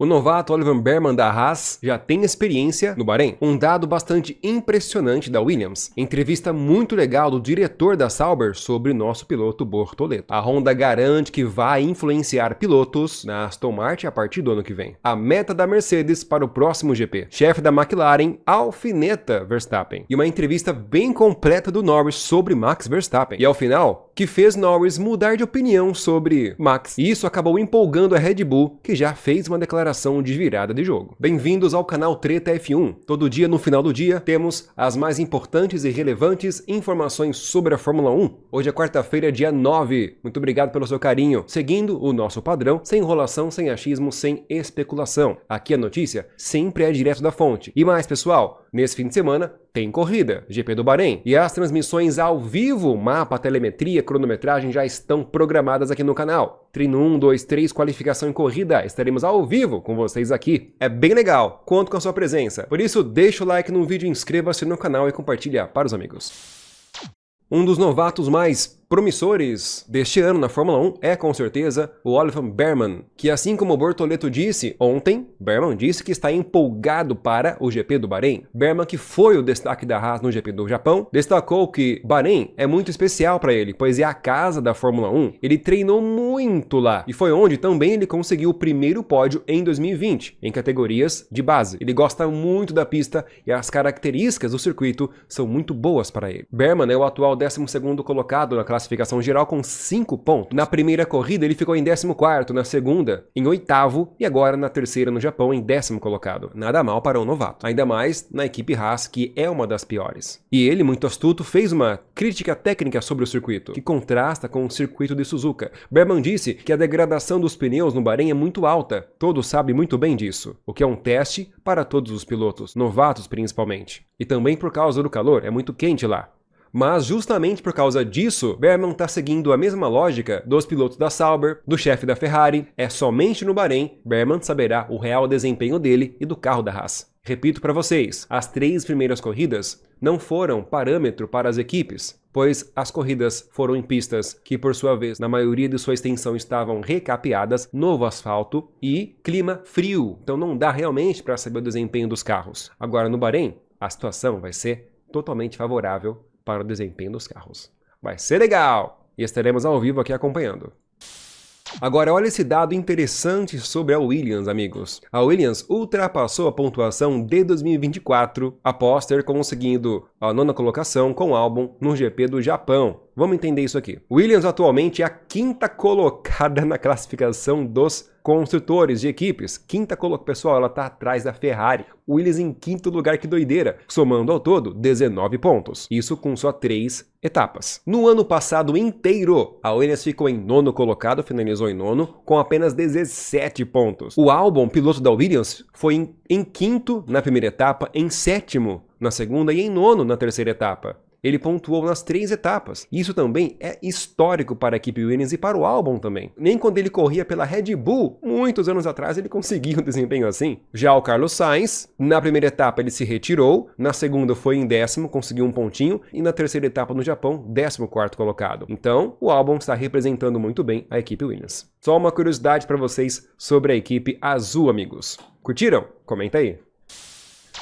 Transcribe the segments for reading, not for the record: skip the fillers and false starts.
O novato Oliver Bearman da Haas já tem experiência no Bahrein. Um dado bastante impressionante da Williams. Entrevista muito legal do diretor da Sauber sobre nosso piloto Bortoleto. A Honda garante que vai influenciar pilotos na Aston Martin a partir do ano que vem. A meta da Mercedes para o próximo GP. Chefe da McLaren alfineta Verstappen. E uma entrevista bem completa do Norris sobre Max Verstappen. E ao final, que fez Norris mudar de opinião sobre Max. E isso acabou empolgando a Red Bull, que já fez uma declaração de virada de jogo. Bem-vindos ao canal Treta F1. Todo dia, no final do dia, temos as mais importantes e relevantes informações sobre a Fórmula 1. Hoje é quarta-feira, dia 9. Muito obrigado pelo seu carinho. Seguindo o nosso padrão, sem enrolação, sem achismo, sem especulação. Aqui a notícia sempre é direto da fonte. E mais, pessoal, nesse fim de semana tem corrida, GP do Bahrein. E as transmissões ao vivo, mapa, telemetria, cronometragem já estão programadas aqui no canal. Treino 1, 2, 3, qualificação e corrida. Estaremos ao vivo com vocês aqui. É bem legal, conto com a sua presença. Por isso, deixa o like no vídeo, inscreva-se no canal e compartilha para os amigos. Um dos novatos mais promissores deste ano na Fórmula 1 é, com certeza, o Oliver Bearman, que assim como o Bortoleto disse ontem, Bearman disse que está empolgado para o GP do Bahrein. Bearman, que foi o destaque da Haas no GP do Japão, destacou que Bahrein é muito especial para ele, pois é a casa da Fórmula 1. Ele treinou muito lá e foi onde também ele conseguiu o primeiro pódio em 2020, em categorias de base. Ele gosta muito da pista e as características do circuito são muito boas para ele. Bearman é o atual 12º colocado na classificação geral com 5 pontos. Na primeira corrida ele ficou em 14º, na segunda em 8º e agora na terceira no Japão em 10º colocado. Nada mal para um novato, ainda mais na equipe Haas, que é uma das piores. E ele, muito astuto, fez uma crítica técnica sobre o circuito, que contrasta com o circuito de Suzuka. Bearman disse que a degradação dos pneus no Bahrein é muito alta, todos sabem muito bem disso, o que é um teste para todos os pilotos, novatos principalmente. E também por causa do calor, é muito quente lá. Mas justamente por causa disso, Bearman está seguindo a mesma lógica dos pilotos da Sauber, do chefe da Ferrari. É somente no Bahrein, Bearman saberá o real desempenho dele e do carro da Haas. Repito para vocês, as 3 primeiras corridas não foram parâmetro para as equipes, pois as corridas foram em pistas que, por sua vez, na maioria de sua extensão estavam recapeadas, novo asfalto e clima frio. Então não dá realmente para saber o desempenho dos carros. Agora no Bahrein, a situação vai ser totalmente favorável para o desempenho dos carros. Vai ser legal! E estaremos ao vivo aqui acompanhando. Agora olha esse dado interessante sobre a Williams, amigos. A Williams ultrapassou a pontuação de 2024 após ter conseguido a 9ª colocação com o Albon no GP do Japão. Vamos entender isso aqui. Williams atualmente é a 5ª colocada na classificação dos construtores de equipes. 5ª colocação, pessoal, ela está atrás da Ferrari. Williams em 5º lugar, que doideira. Somando ao todo, 19 pontos. Isso com só 3 etapas. No ano passado inteiro, a Williams ficou em 9º colocado, finalizou em 9º, com apenas 17 pontos. O Albon, piloto da Williams, foi em 5º na primeira etapa, em 7º na segunda e em 9º na terceira etapa. Ele pontuou nas 3 etapas. Isso também é histórico para a equipe Williams e para o Albon também. Nem quando ele corria pela Red Bull, muitos anos atrás, ele conseguiu um desempenho assim. Já o Carlos Sainz, na primeira etapa ele se retirou, na segunda foi em 10º, conseguiu um pontinho, e na terceira etapa no Japão, 14º colocado. Então, o Albon está representando muito bem a equipe Williams. Só uma curiosidade para vocês sobre a equipe azul, amigos. Curtiram? Comenta aí.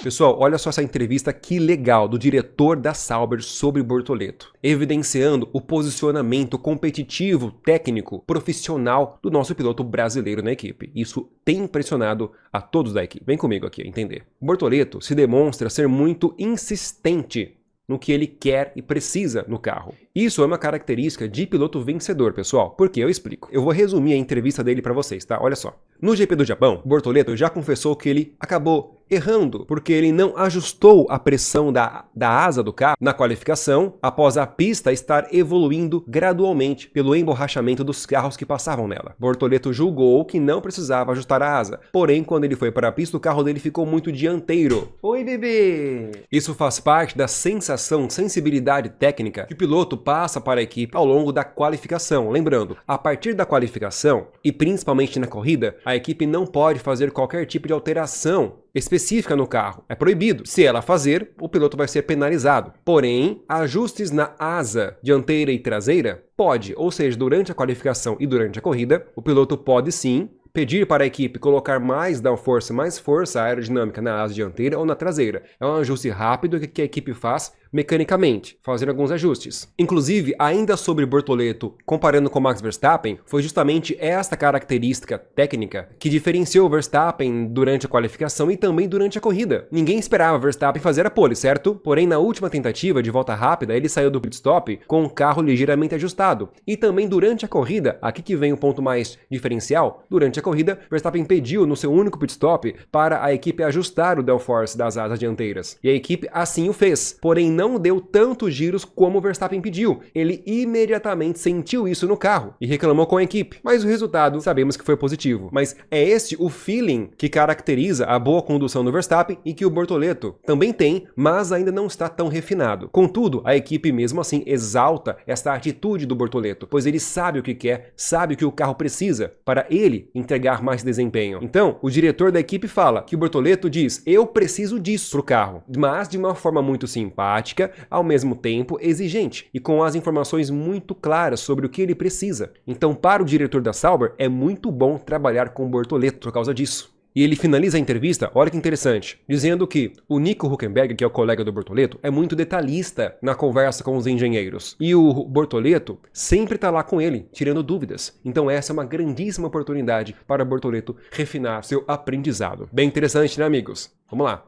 Pessoal, olha só essa entrevista que legal do diretor da Sauber sobre Bortoleto, evidenciando o posicionamento competitivo, técnico, profissional do nosso piloto brasileiro na equipe. Isso tem impressionado a todos da equipe. Vem comigo aqui entender. Bortoleto se demonstra ser muito insistente no que ele quer e precisa no carro. Isso é uma característica de piloto vencedor, pessoal. Por quê? Eu explico. Eu vou resumir a entrevista dele para vocês, tá? Olha só. No GP do Japão, Bortoleto já confessou que ele acabou errando, porque ele não ajustou a pressão da asa do carro na qualificação após a pista estar evoluindo gradualmente pelo emborrachamento dos carros que passavam nela. Bortoleto julgou que não precisava ajustar a asa, porém quando ele foi para a pista o carro dele ficou muito dianteiro. Oi, bebê! Isso faz parte da sensibilidade técnica que o piloto passa para a equipe ao longo da qualificação. Lembrando, a partir da qualificação e principalmente na corrida, a equipe não pode fazer qualquer tipo de alteração específica no carro. É proibido. Se ela fazer, o piloto vai ser penalizado. Porém, ajustes na asa dianteira e traseira pode, ou seja, durante a qualificação e durante a corrida, o piloto pode sim pedir para a equipe colocar mais downforce, mais força aerodinâmica na asa dianteira ou na traseira. É um ajuste rápido que a equipe faz mecanicamente, fazendo alguns ajustes. Inclusive, ainda sobre Bortoleto, comparando com Max Verstappen, foi justamente esta característica técnica que diferenciou Verstappen durante a qualificação e também durante a corrida. Ninguém esperava Verstappen fazer a pole, certo? Porém, na última tentativa de volta rápida, ele saiu do pit stop com o carro ligeiramente ajustado. E também durante a corrida, aqui que vem o ponto mais diferencial, durante a corrida, Verstappen pediu no seu único pit stop para a equipe ajustar o downforce das asas dianteiras. E a equipe assim o fez, porém não deu tantos giros como o Verstappen pediu. Ele imediatamente sentiu isso no carro e reclamou com a equipe. Mas o resultado sabemos que foi positivo. Mas é este o feeling que caracteriza a boa condução do Verstappen e que o Bortoleto também tem, mas ainda não está tão refinado. Contudo, a equipe mesmo assim exalta esta atitude do Bortoleto, pois ele sabe o que quer, sabe o que o carro precisa para ele entregar mais desempenho. Então, o diretor da equipe fala que o Bortoleto diz: eu preciso disso pro carro, mas de uma forma muito simpática, ao mesmo tempo exigente e com as informações muito claras sobre o que ele precisa. Então, para o diretor da Sauber, é muito bom trabalhar com o Bortoleto por causa disso. E ele finaliza a entrevista, olha que interessante, dizendo que o Nico Hülkenberg, que é o colega do Bortoleto, é muito detalhista na conversa com os engenheiros. E o Bortoleto sempre está lá com ele, tirando dúvidas. Então essa é uma grandíssima oportunidade para o Bortoleto refinar seu aprendizado. Bem interessante, né, amigos? Vamos lá.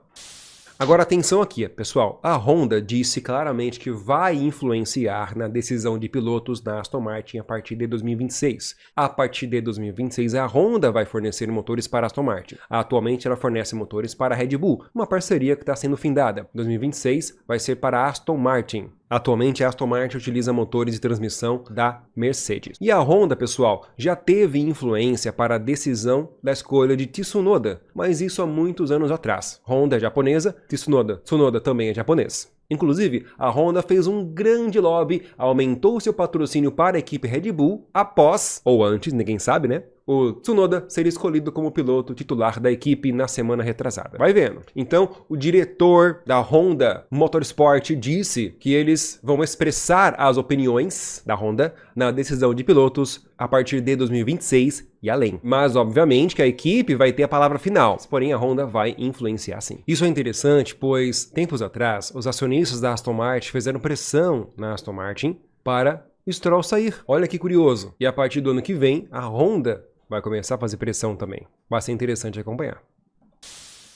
Agora atenção aqui, pessoal, a Honda disse claramente que vai influenciar na decisão de pilotos da Aston Martin a partir de 2026. A partir de 2026 a Honda vai fornecer motores para a Aston Martin. Atualmente ela fornece motores para a Red Bull, uma parceria que está sendo findada. 2026 vai ser para a Aston Martin. Atualmente, a Aston Martin utiliza motores de transmissão da Mercedes. E a Honda, pessoal, já teve influência para a decisão da escolha de Tsunoda, mas isso há muitos anos atrás. Honda é japonesa, Tsunoda também é japonês. Inclusive, a Honda fez um grande lobby, aumentou seu patrocínio para a equipe Red Bull após, ou antes, ninguém sabe, né? O Tsunoda seria escolhido como piloto titular da equipe na semana retrasada. Vai vendo. Então, o diretor da Honda Motorsport disse que eles vão expressar as opiniões da Honda na decisão de pilotos a partir de 2026 e além. Mas, obviamente, que a equipe vai ter a palavra final. Porém, a Honda vai influenciar sim. Isso é interessante, pois, tempos atrás, os acionistas da Aston Martin fizeram pressão na Aston Martin para Stroll sair. Olha que curioso. E a partir do ano que vem, a Honda vai começar a fazer pressão também. Vai ser interessante acompanhar.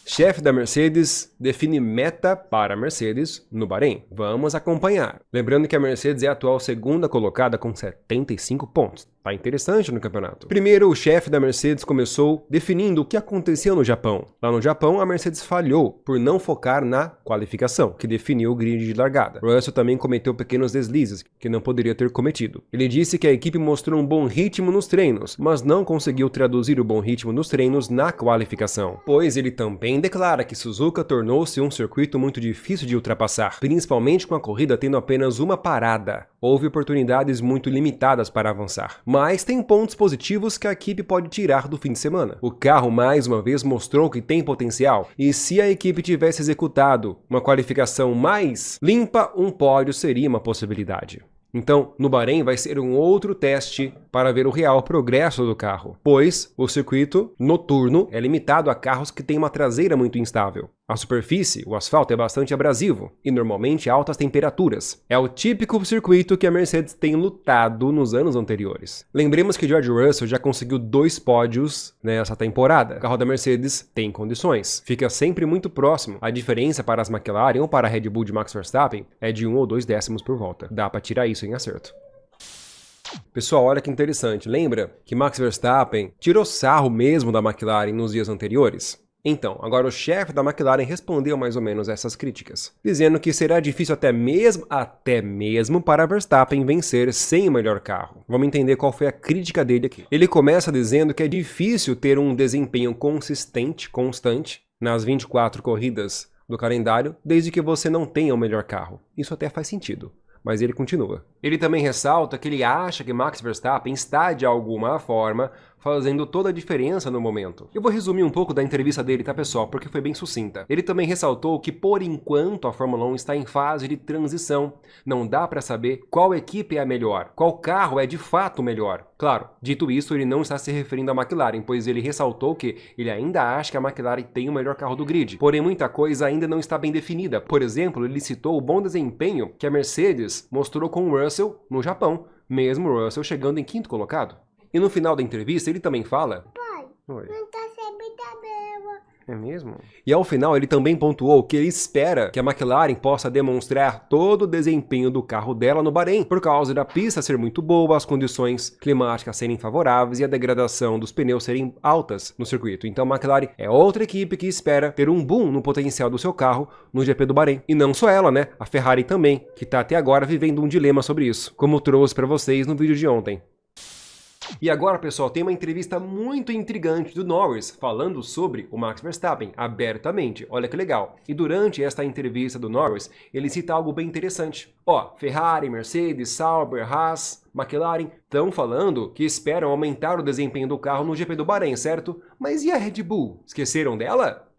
Chefe da Mercedes define meta para a Mercedes no Bahrein. Vamos acompanhar. Lembrando que a Mercedes é a atual segunda colocada com 75 pontos. Tá interessante no campeonato. Primeiro, o chefe da Mercedes começou definindo o que aconteceu no Japão. Lá no Japão, a Mercedes falhou por não focar na qualificação, que definiu o grid de largada. Russell também cometeu pequenos deslizes, que não poderia ter cometido. Ele disse que a equipe mostrou um bom ritmo nos treinos, mas não conseguiu traduzir o bom ritmo nos treinos na qualificação. Pois ele também declara que Suzuka tornou-se um circuito muito difícil de ultrapassar, principalmente com a corrida tendo apenas uma parada. Houve oportunidades muito limitadas para avançar. Mas tem pontos positivos que a equipe pode tirar do fim de semana. O carro mais uma vez mostrou que tem potencial, e se a equipe tivesse executado uma qualificação mais limpa, um pódio seria uma possibilidade. Então, no Bahrein vai ser um outro teste para ver o real progresso do carro, pois o circuito noturno é limitado a carros que têm uma traseira muito instável. A superfície, o asfalto, é bastante abrasivo e normalmente altas temperaturas. É o típico circuito que a Mercedes tem lutado nos anos anteriores. Lembremos que George Russell já conseguiu 2 pódios nessa temporada. O carro da Mercedes tem condições, fica sempre muito próximo. A diferença para as McLaren ou para a Red Bull de Max Verstappen é de 1 ou 2 décimos por volta. Dá para tirar isso em acerto. Pessoal, olha que interessante. Lembra que Max Verstappen tirou sarro mesmo da McLaren nos dias anteriores? Então, agora o chefe da McLaren respondeu mais ou menos essas críticas, dizendo que será difícil até mesmo para Verstappen vencer sem o melhor carro. Vamos entender qual foi a crítica dele aqui. Ele começa dizendo que é difícil ter um desempenho constante nas 24 corridas do calendário, desde que você não tenha o melhor carro. Isso até faz sentido. Mas ele continua. Ele também ressalta que ele acha que Max Verstappen está, de alguma forma, fazendo toda a diferença no momento. Eu vou resumir um pouco da entrevista dele, tá, pessoal, porque foi bem sucinta. Ele também ressaltou que, por enquanto, a Fórmula 1 está em fase de transição. Não dá para saber qual equipe é a melhor, qual carro é de fato o melhor. Claro, dito isso, ele não está se referindo à McLaren, pois ele ressaltou que ele ainda acha que a McLaren tem o melhor carro do grid. Porém, muita coisa ainda não está bem definida. Por exemplo, ele citou o bom desempenho que a Mercedes mostrou com o Russell no Japão, mesmo o Russell chegando em 5º colocado. E no final da entrevista, ele também fala... Pai, Oi. não tá sempre da mesma. É mesmo? E ao final ele também pontuou que ele espera que a McLaren possa demonstrar todo o desempenho do carro dela no Bahrein, por causa da pista ser muito boa, as condições climáticas serem favoráveis e a degradação dos pneus serem altas no circuito. Então a McLaren é outra equipe que espera ter um boom no potencial do seu carro no GP do Bahrein. E não só ela, né? A Ferrari também, que está até agora vivendo um dilema sobre isso, como trouxe para vocês no vídeo de ontem. E agora, pessoal, tem uma entrevista muito intrigante do Norris falando sobre o Max Verstappen, abertamente. Olha que legal. E durante esta entrevista do Norris, ele cita algo bem interessante. Ó, Ferrari, Mercedes, Sauber, Haas, McLaren estão falando que esperam aumentar o desempenho do carro no GP do Bahrein, certo? Mas e a Red Bull? Esqueceram dela?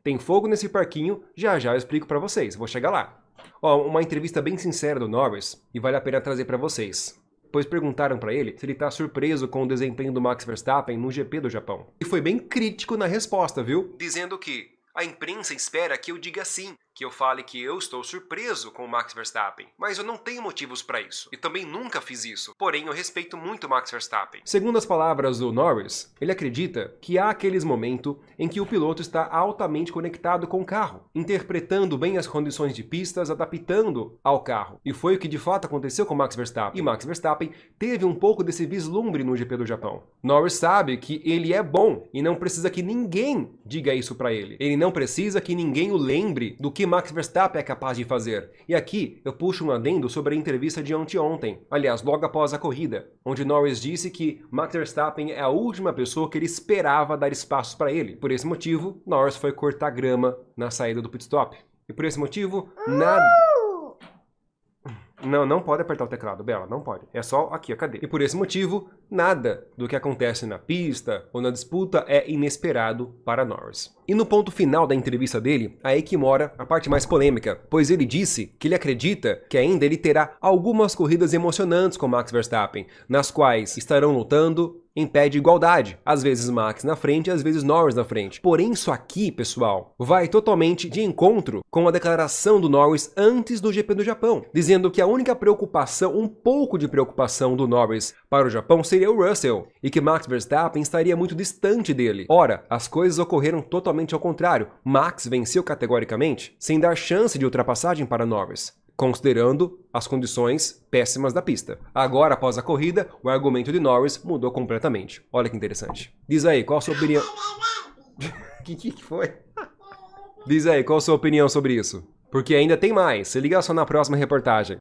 Tem fogo nesse parquinho, já já eu explico pra vocês, vou chegar lá. Ó, uma entrevista bem sincera do Norris e vale a pena trazer pra vocês. Pois perguntaram para ele se ele está surpreso com o desempenho do Max Verstappen no GP do Japão. E foi bem crítico na resposta, viu? Dizendo que a imprensa espera que eu diga sim, que eu fale que eu estou surpreso com o Max Verstappen. Mas eu não tenho motivos para isso. E também nunca fiz isso. Porém, eu respeito muito o Max Verstappen. Segundo as palavras do Norris, ele acredita que há aqueles momentos em que o piloto está altamente conectado com o carro, interpretando bem as condições de pistas, adaptando ao carro. E foi o que de fato aconteceu com o Max Verstappen. E Max Verstappen teve um pouco desse vislumbre no GP do Japão. Norris sabe que ele é bom e não precisa que ninguém diga isso para ele. Ele não precisa que ninguém o lembre do que Max Verstappen é capaz de fazer. E aqui eu puxo um adendo sobre a entrevista de anteontem, aliás, logo após a corrida, onde Norris disse que Max Verstappen é a última pessoa que ele esperava dar espaço para ele. Por esse motivo, Norris foi cortar grama na saída do pit stop. E por esse motivo, nada... Não pode apertar o teclado, Bela, não pode. É só aqui a cadeira. E por esse motivo, nada do que acontece na pista ou na disputa é inesperado para Norris. E no ponto final da entrevista dele, aí que mora a parte mais polêmica, pois ele disse que ele acredita que ainda ele terá algumas corridas emocionantes com Max Verstappen, nas quais estarão lutando em pé de igualdade. Às vezes Max na frente, às vezes Norris na frente. Porém, isso aqui, pessoal, vai totalmente de encontro com a declaração do Norris antes do GP do Japão, dizendo que a única preocupação, um pouco de preocupação do Norris para o Japão seria o Russell, e que Max Verstappen estaria muito distante dele. Ora, as coisas ocorreram totalmente ao contrário. Max venceu categoricamente, sem dar chance de ultrapassagem para Norris, considerando as condições péssimas da pista. Agora, após a corrida, o argumento de Norris mudou completamente. Olha que interessante. Diz aí, qual a sua opinião... que foi? Diz aí, qual a sua opinião sobre isso? Porque ainda tem mais. Se liga só na próxima reportagem.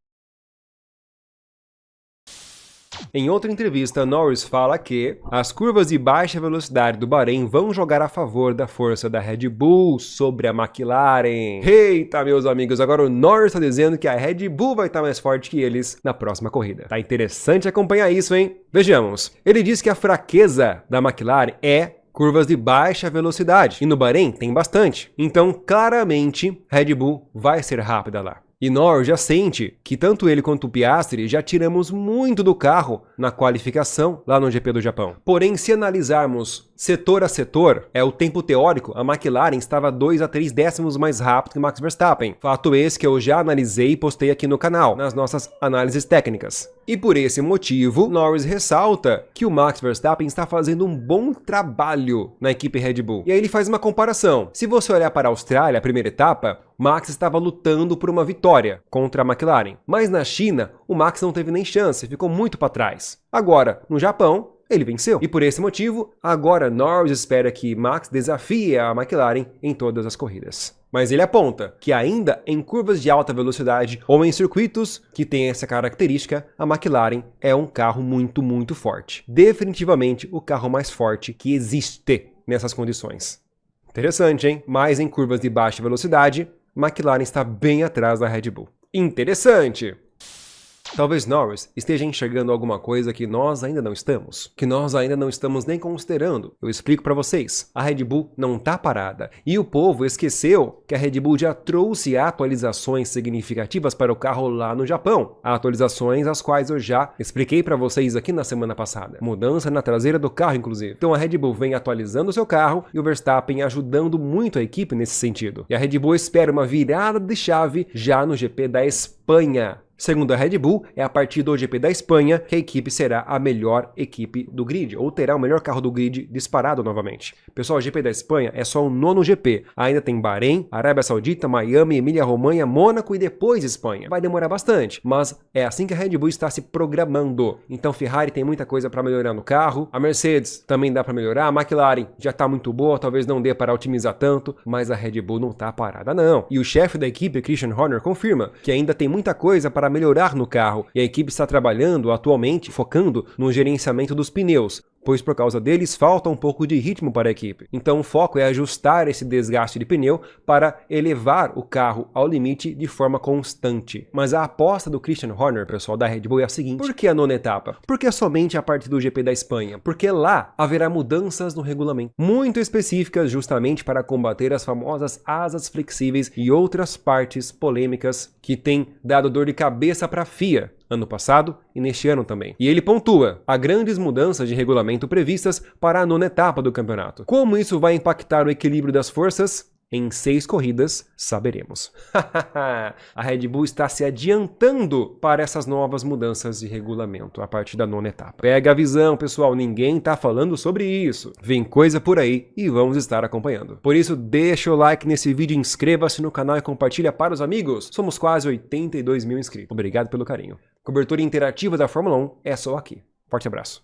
Em outra entrevista, Norris fala que as curvas de baixa velocidade do Bahrein vão jogar a favor da força da Red Bull sobre a McLaren. Eita, meus amigos, agora o Norris está dizendo que a Red Bull vai estar mais forte que eles na próxima corrida. Tá interessante acompanhar isso, hein? Vejamos. Ele diz que a fraqueza da McLaren é curvas de baixa velocidade, e no Bahrein tem bastante. Então, claramente, Red Bull vai ser rápida lá. E Norris já sente que tanto ele quanto o Piastri já tiramos muito do carro na qualificação lá no GP do Japão. Porém, se analisarmos setor a setor, o tempo teórico, a McLaren estava 2 a 3 décimos mais rápido que Max Verstappen. Fato esse que eu já analisei e postei aqui no canal, nas nossas análises técnicas. E por esse motivo, Norris ressalta que o Max Verstappen está fazendo um bom trabalho na equipe Red Bull. E aí ele faz uma comparação. Se você olhar para a Austrália, a primeira etapa, Max estava lutando por uma vitória contra a McLaren. Mas na China, o Max não teve nem chance, ficou muito para trás. Agora, no Japão, ele venceu. E por esse motivo, agora Norris espera que Max desafie a McLaren em todas as corridas. Mas ele aponta que ainda em curvas de alta velocidade ou em circuitos que têm essa característica, a McLaren é um carro muito forte. Definitivamente o carro mais forte que existe nessas condições. Interessante, hein? Mas em curvas de baixa velocidade, McLaren está bem atrás da Red Bull. Interessante! Talvez Norris esteja enxergando alguma coisa que nós ainda não estamos, que nós ainda não estamos nem considerando. Eu explico para vocês. A Red Bull não tá parada. E o povo esqueceu que a Red Bull já trouxe atualizações significativas para o carro lá no Japão. Atualizações as quais eu já expliquei para vocês aqui na semana passada. Mudança na traseira do carro, inclusive. Então a Red Bull vem atualizando o seu carro e o Verstappen ajudando muito a equipe nesse sentido. E a Red Bull espera uma virada de chave já no GP da Espanha. Segundo a Red Bull, é a partir do GP da Espanha que a equipe será a melhor equipe do grid, ou terá o melhor carro do grid disparado novamente. Pessoal, o GP da Espanha é só o 9º GP. Ainda tem Bahrein, Arábia Saudita, Miami, Emília-Romanha, Mônaco e depois Espanha. Vai demorar bastante, mas é assim que a Red Bull está se programando. Então Ferrari tem muita coisa para melhorar no carro, a Mercedes também dá para melhorar, a McLaren já está muito boa, talvez não dê para otimizar tanto, mas a Red Bull não está parada não. E o chefe da equipe, Christian Horner, confirma que ainda tem muita coisa para melhorar no carro e a equipe está trabalhando atualmente focando no gerenciamento dos pneus, pois por causa deles falta um pouco de ritmo para a equipe. Então o foco é ajustar esse desgaste de pneu para elevar o carro ao limite de forma constante. Mas a aposta do Christian Horner, pessoal, da Red Bull é a seguinte: por que a 9ª etapa? Porque somente a partir do GP da Espanha? Porque lá haverá mudanças no regulamento, muito específicas justamente para combater as famosas asas flexíveis e outras partes polêmicas que têm dado dor de cabeça para a FIA ano passado e neste ano também. E ele pontua: há grandes mudanças de regulamento previstas para a 9ª etapa do campeonato. Como isso vai impactar o equilíbrio das forças? Em 6 corridas, saberemos. A Red Bull está se adiantando para essas novas mudanças de regulamento a partir da 9ª etapa. Pega a visão, pessoal, ninguém está falando sobre isso. Vem coisa por aí e vamos estar acompanhando. Por isso, deixa o like nesse vídeo, inscreva-se no canal e compartilha para os amigos. Somos quase 82 mil inscritos. Obrigado pelo carinho. Cobertura interativa da Fórmula 1 é só aqui. Forte abraço.